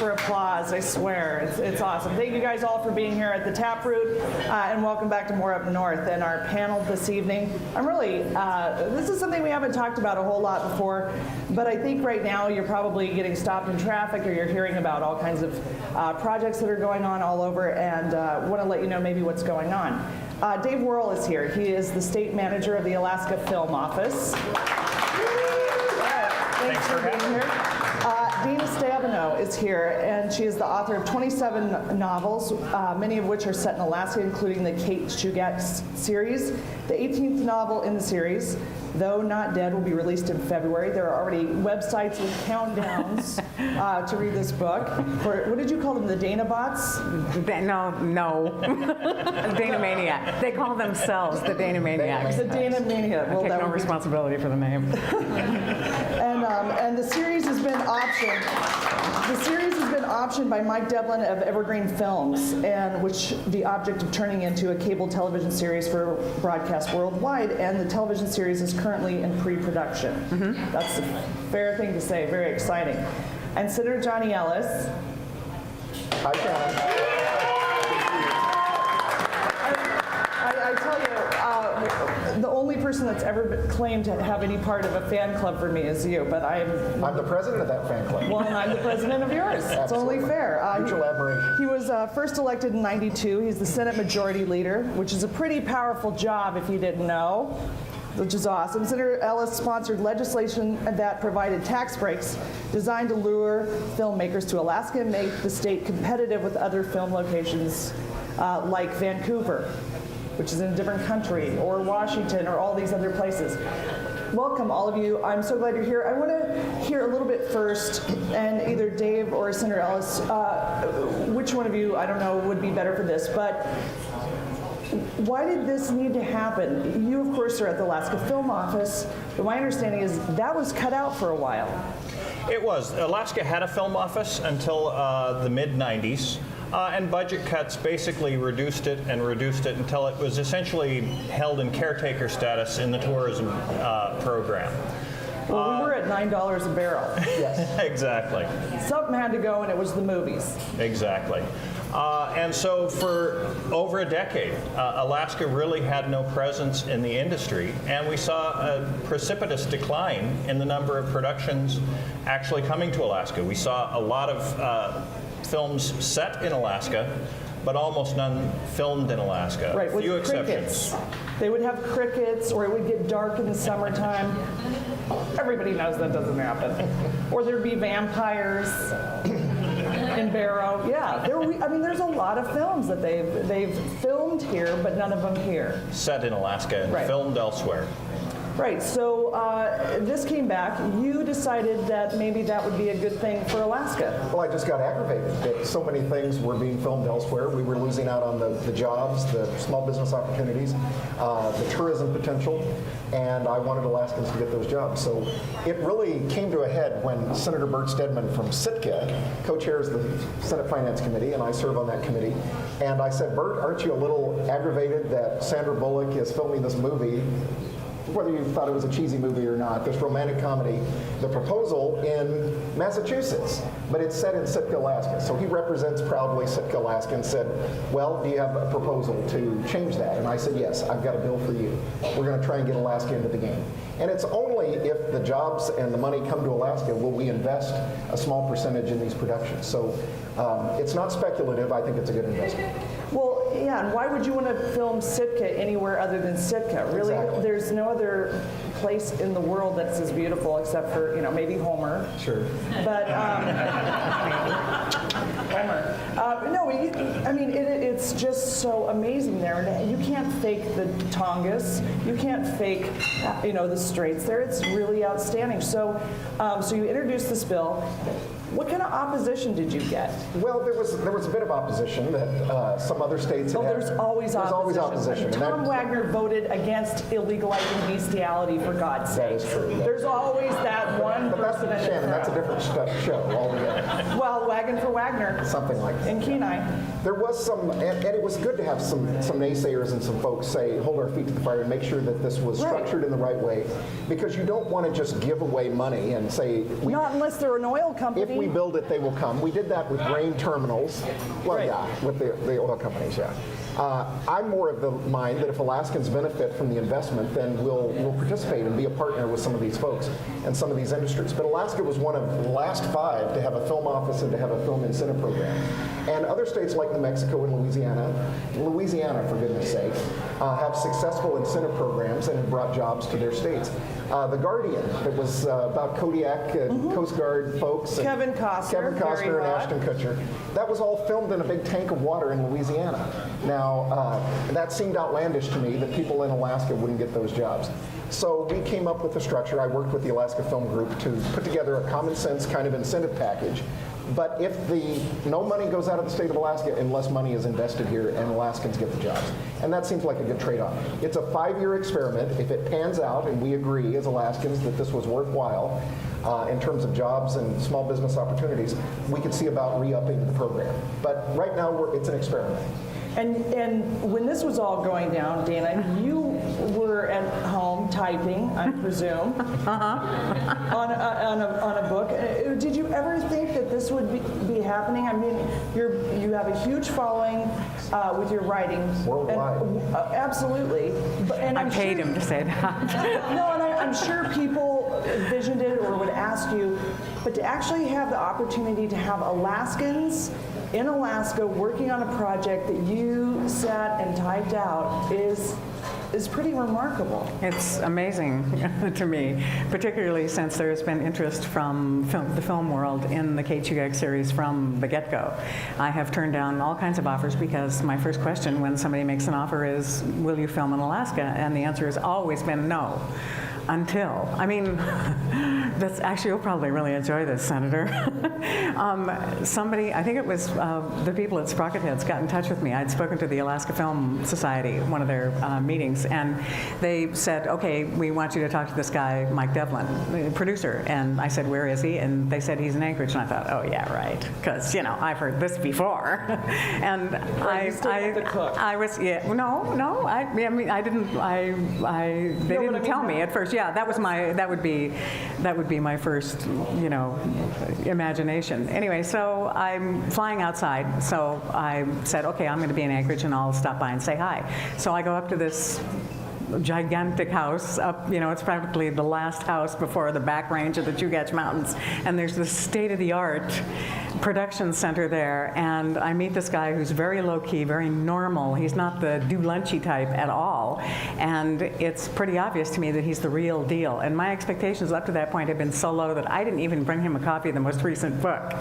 for applause, I swear. It's awesome. Thank you guys all for being here at the Taproot, and welcome back to More Up North. And our panel this evening, I'm really, this is something we haven't talked about a whole lot before, but I think right now you're probably getting stopped in traffic or you're hearing about all kinds of projects that are going on all over, and want to let you know maybe what's going on. Dave Worrell is here. He is the state manager of the Alaska Film Office. Thanks for being here. Dina Stabenow is here, and she is the author of 27 novels, many of which are set in Alaska, including the Kate Shugak series. The 18th novel in the series, Though Not Dead, will be released in February. There are already websites with countdowns to read this book. For, what did you call them, the Dana bots? No. Dana Maniac. They call themselves the Dana Maniacs. The Dana Maniac. Well, I take no responsibility for the name. And the series has been optioned. The series has been optioned by Mike Devlin of Evergreen Films, and which the object of turning into a cable television series for broadcast worldwide. And the television series is currently in pre-production. Mm-hmm. That's a fair thing to say. Very exciting. And Senator Johnny Ellis. Hi, John. I tell you, the only person that's ever claimed to have any part of a fan club for me is you, but I'm the president of that fan club. Well, and I'm the president of yours. It's only fair. Mutual admiration. He was first elected in '92. He's the Senate Majority Leader, which is a pretty powerful job if you didn't know, which is awesome. Senator Ellis sponsored legislation that provided tax breaks designed to lure filmmakers to Alaska and make the state competitive with other film locations like Vancouver, which is in a different country, or Washington, or all these other places. Welcome, all of you. I'm so glad you're here. I want to hear a little bit first, and either Dave or Senator Ellis, which one of you, I don't know, would be better for this, but why did this need to happen? You, of course, are at the Alaska Film Office, but my understanding is that was cut out for a while. It was. Alaska had a film office until the mid-90s. And budget cuts basically reduced it until it was essentially held in caretaker status in the tourism program. Well, we were at $9 a barrel. Yes. Exactly. Something had to go, and it was the movies. Exactly. And so for over a decade, Alaska really had no presence in the industry, and we saw a precipitous decline in the number of productions actually coming to Alaska. We saw a lot of films set in Alaska, but almost none filmed in Alaska. Right, with few crickets. exceptions. They would have crickets, or it would get dark in the summertime. Everybody knows that doesn't happen. Or there'd be vampires in Barrow. Yeah, there's a lot of films that they've filmed here, but none of them here. Set in Alaska and filmed elsewhere. Right, so this came back. You decided that maybe that would be a good thing for Alaska. Well, I just got aggravated that so many things were being filmed elsewhere. We were losing out on the jobs, the small business opportunities, the tourism potential, and I wanted Alaskans to get those jobs. So it really came to a head when Senator Bert Stedman from Sitka co-chairs the Senate Finance Committee, and I serve on that committee. And I said, Bert, aren't you a little aggravated that Sandra Bullock is filming this movie, whether you thought it was a cheesy movie or not, this romantic comedy, the proposal in Massachusetts, but it's set in Sitka, Alaska. So he represents proudly Sitka, Alaska, and said, well, do you have a proposal to change that? And I said, yes, I've got a bill for you. We're going to try and get Alaska into the game. And it's only if the jobs and the money come to Alaska will we invest a small percentage in these productions. So it's not speculative. I think it's a good investment. Well, yeah, and why would you want to film Sitka anywhere other than Sitka? Really, Exactly. There's no other place in the world that's as beautiful except for, maybe Homer. Sure. But, Homer. No, it's just so amazing there. And you can't fake the Tongass. You can't fake, the Straits there. It's really outstanding. So, so you introduced this bill. What kind of opposition did you get? Well, there was a bit of opposition that some other states had. There's always opposition. Tom Wagner voted against illegalizing bestiality, for God's sake. That is true. There's always that one person in Shannon, that's a different show altogether. Well, Wagon for Wagner. Something like that. In Kenai. There was some, and it was good to have some naysayers and some folks say, hold our feet to the fire and make sure that this was structured in the right way, because you don't want to just give away money and say... Not unless they're an oil company. If we build it, they will come. We did that with grain terminals. Well, Right. yeah, with the oil companies, yeah. I'm more of the mind that if Alaskans benefit from the investment, then we'll participate and be a partner with some of these folks and some of these industries. But Alaska was one of the last 5 to have a film office and to have a film incentive program. And other states like New Mexico and Louisiana, for goodness sake, have successful incentive programs and have brought jobs to their states. The Guardian, that was about Kodiak and Coast Guard folks. And Kevin Costner, Kevin Costner very and hot. Ashton Kutcher. That was all filmed in a big tank of water in Louisiana. Now, that seemed outlandish to me that people in Alaska wouldn't get those jobs. So we came up with a structure. I worked with the Alaska Film Group to put together a common sense kind of incentive package. But if no money goes out of the state of Alaska unless money is invested here and Alaskans get the jobs. And that seems like a good trade-off. It's a 5-year experiment. If it pans out and we agree as Alaskans that this was worthwhile in terms of jobs and small business opportunities, we could see about re-upping the program. But right now, it's an experiment. And when this was all going down, Dana, you were at home typing, I presume, on a book. Did you ever think that this would be happening? I mean, you have a huge following with your writing. Worldwide. And, absolutely. And I paid him to say that. No, and I'm sure people envisioned it or would ask you, but to actually have the opportunity to have Alaskans in Alaska working on a project that you sat and typed out is pretty remarkable. It's amazing to me, particularly since there's been interest from the film world in the Kate Shugak series from the get-go. I have turned down all kinds of offers because my first question when somebody makes an offer is, will you film in Alaska? And the answer has always been no. Until, I mean, that's actually, you'll probably really enjoy this, Senator. Somebody, I think it was the people at Sprocket Heads got in touch with me. I'd spoken to the Alaska Film Society, one of their meetings, and they said, okay, we want you to talk to this guy, Mike Devlin, the producer. And I said, where is he? And they said, he's in Anchorage. And I thought, oh yeah, right, because, I've heard this before. And Right, you still have to cook. I was, yeah, no, I mean, I didn't, they didn't tell me at first. Yeah, that would be my first, imagination. Anyway, so I'm flying outside. So I said, okay, I'm going to be in Anchorage, and I'll stop by and say hi. So I go up to this gigantic house up, it's practically the last house before the back range of the Chugach Mountains, and there's this state-of-the-art production center there, and I meet this guy who's very low-key, very normal. He's not the do-lunchy type at all, and it's pretty obvious to me that he's the real deal. And my expectations up to that point had been so low that I didn't even bring him a copy of the most recent book.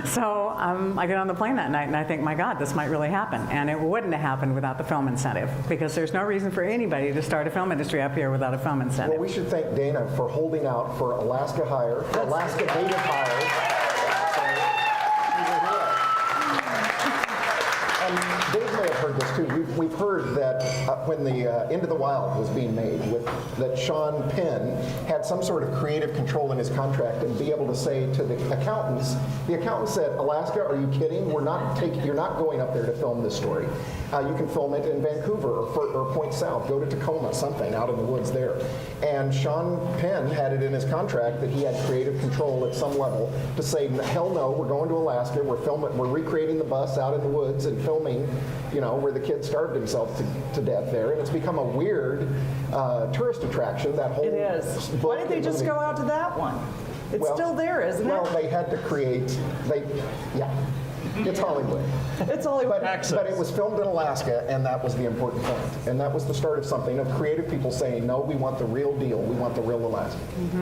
So I get on the plane that night and I think, my God, this might really happen. And it wouldn't have happened without the film incentive, because there's no reason for anybody to start a film industry up here without a film incentive. Well, we should thank Dana for holding out for Alaska Hire, Alaska Native Hire. And Dave may have heard this too. We've heard that when the Into the Wild was being made, that Sean Penn had some sort of creative control in his contract and be able to say to the accountants said, Alaska, are you kidding? You're not going up there to film this story. You can film it in Vancouver or Point South. Go to Tacoma, something out in the woods there. And Sean Penn had it in his contract that he had creative control at some level to say, hell no, we're going to Alaska. We're recreating the bus out in the woods and filming, where the kid starved himself to death there. And it's become a weird tourist attraction, that whole It is. book Why didn't they and just movie. go out to that one? It's still there, isn't Well, it? they had to create, it's Hollywood. It's only But it was filmed in Alaska, and that was the important point. And that was the start of something, of creative people saying, no, we want the real deal. We want the real Alaska.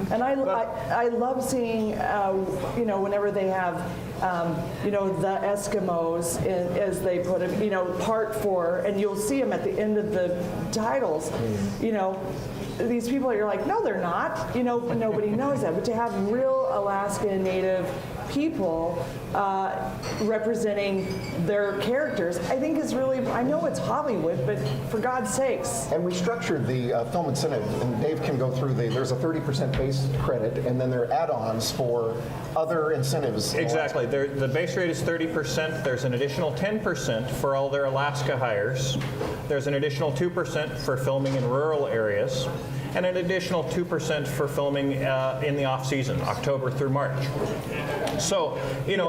And I love seeing, whenever they have, the Eskimos, as they put it, part 4, and you'll see them at the end of the titles, these people, you're like, no, they're not. Nobody knows that. But to have real Alaska Native people representing their characters, I think is really, I know it's Hollywood, but for God's sakes. And we structured the film incentive, and Dave can go through there's a 30% base credit, and then there are add-ons for other incentives. Exactly. The base rate is 30%. There's an additional 10% for all their Alaska hires. There's an additional 2% for filming in rural areas. and an additional 2% for filming in the off-season, October through March. So,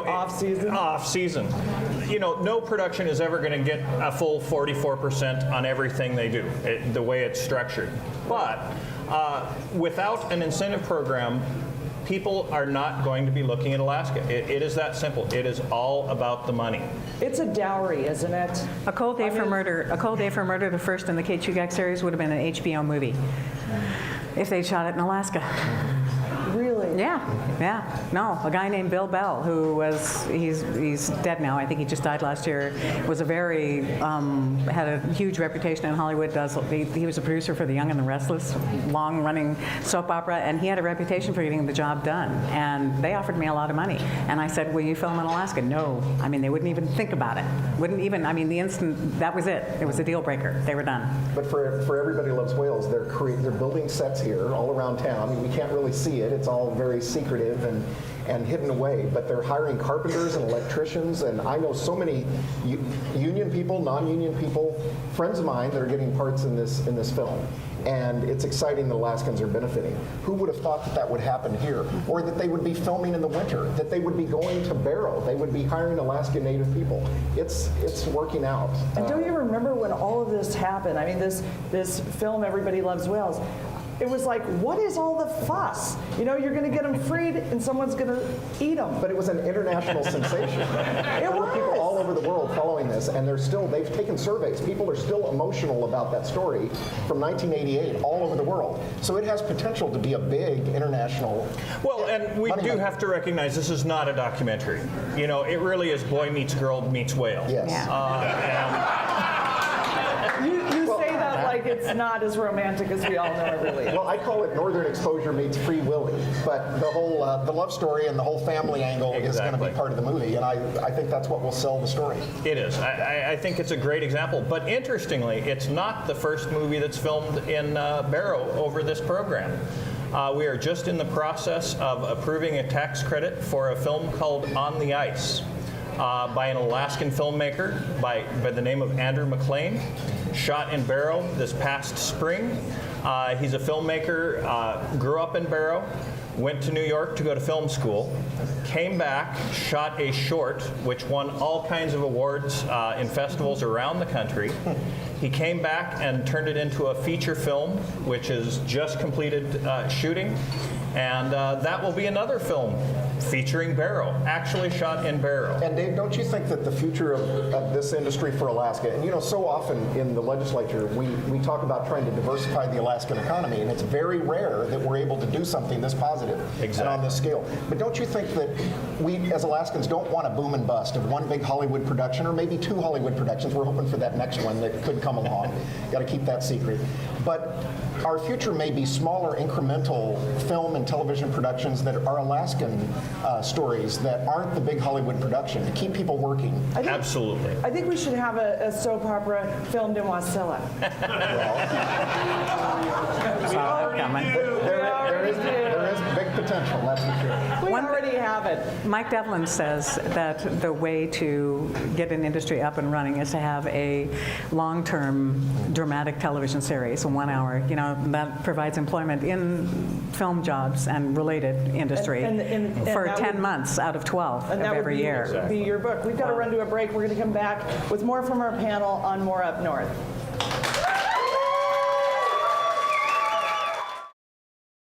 Off-season? Off-season. No production is ever going to get a full 44% on everything they do, the way it's structured. But without an incentive program, people are not going to be looking at Alaska. It is that simple. It is all about the money. It's a dowry, isn't it? A Cold Day for Murder, the first in the Kate Shugak series, would have been an HBO movie if they'd shot it in Alaska. Really? Yeah. No, a guy named Bill Bell, who was, he's dead now. I think he just died last year. Was a very, had a huge reputation in Hollywood. He was a producer for The Young and the Restless, long-running soap opera, and he had a reputation for getting the job done. And they offered me a lot of money. And I said, will you film in Alaska? No. I mean, they wouldn't even think about it. The instant, that was it. It was a deal breaker. They were done. But for Everybody Loves Whales, they're building sets here all around town. I mean, we can't really see it. It's all very secretive and hidden away, but they're hiring carpenters and electricians, and I know so many union people, non-union people, friends of mine that are getting parts in this film. And it's exciting that Alaskans are benefiting. Who would have thought that would happen here? Or that they would be filming in the winter, that they would be going to Barrow, they would be hiring Alaska Native people. It's working out. And don't you remember when all of this happened? I mean, this film, Everybody Loves Whales, it was like, what is all the fuss? You're going to get them freed and someone's going to eat them. But it was an international sensation. There were people all over the world following this, and they've taken surveys. People are still emotional about that story from 1988 all over the world. So it has potential to be a big international. Well, and we do have to recognize this is not a documentary. It really is boy meets girl meets whale. Yes. Yeah. You say that like it's not as romantic as we all know it really is. Well, I call it Northern Exposure meets Free Willy, but the whole the love story and the whole family angle is going to be part of the movie, and I think that's what will sell the story. It is. I think it's a great example. But interestingly, it's not the first movie that's filmed in Barrow over this program. We are just in the process of approving a tax credit for a film called On the Ice by an Alaskan filmmaker by the name of Andrew McLean, shot in Barrow this past spring. He's a filmmaker, grew up in Barrow, went to New York to go to film school, came back, shot a short, which won all kinds of awards in festivals around the country. He came back and turned it into a feature film, which is just completed shooting. And that will be another film featuring Barrow, actually shot in Barrow. And Dave, don't you think that the future of this industry for Alaska, and so often in the legislature, we talk about trying to diversify the Alaskan economy, and it's very rare that we're able to do something this positive and on this scale. But don't you think that we, as Alaskans, don't want a boom and bust of one big Hollywood production, or maybe two Hollywood productions? We're hoping for that next one that could come along. Got to keep that secret. But our future may be smaller, incremental film and television productions that are Alaskan stories that aren't the big Hollywood production to keep people working. Absolutely. I think we should have a soap opera filmed in Wasilla. There is big potential, that's for sure. We already have it. Mike Devlin says that the way to get an industry up and running is to have a long-term dramatic television series, 1 hour, that provides employment in film jobs and related industry for 10 months out of 12 of every year. That would be your book. We've got to run to a break. We're going to come back with more from our panel on More Up North.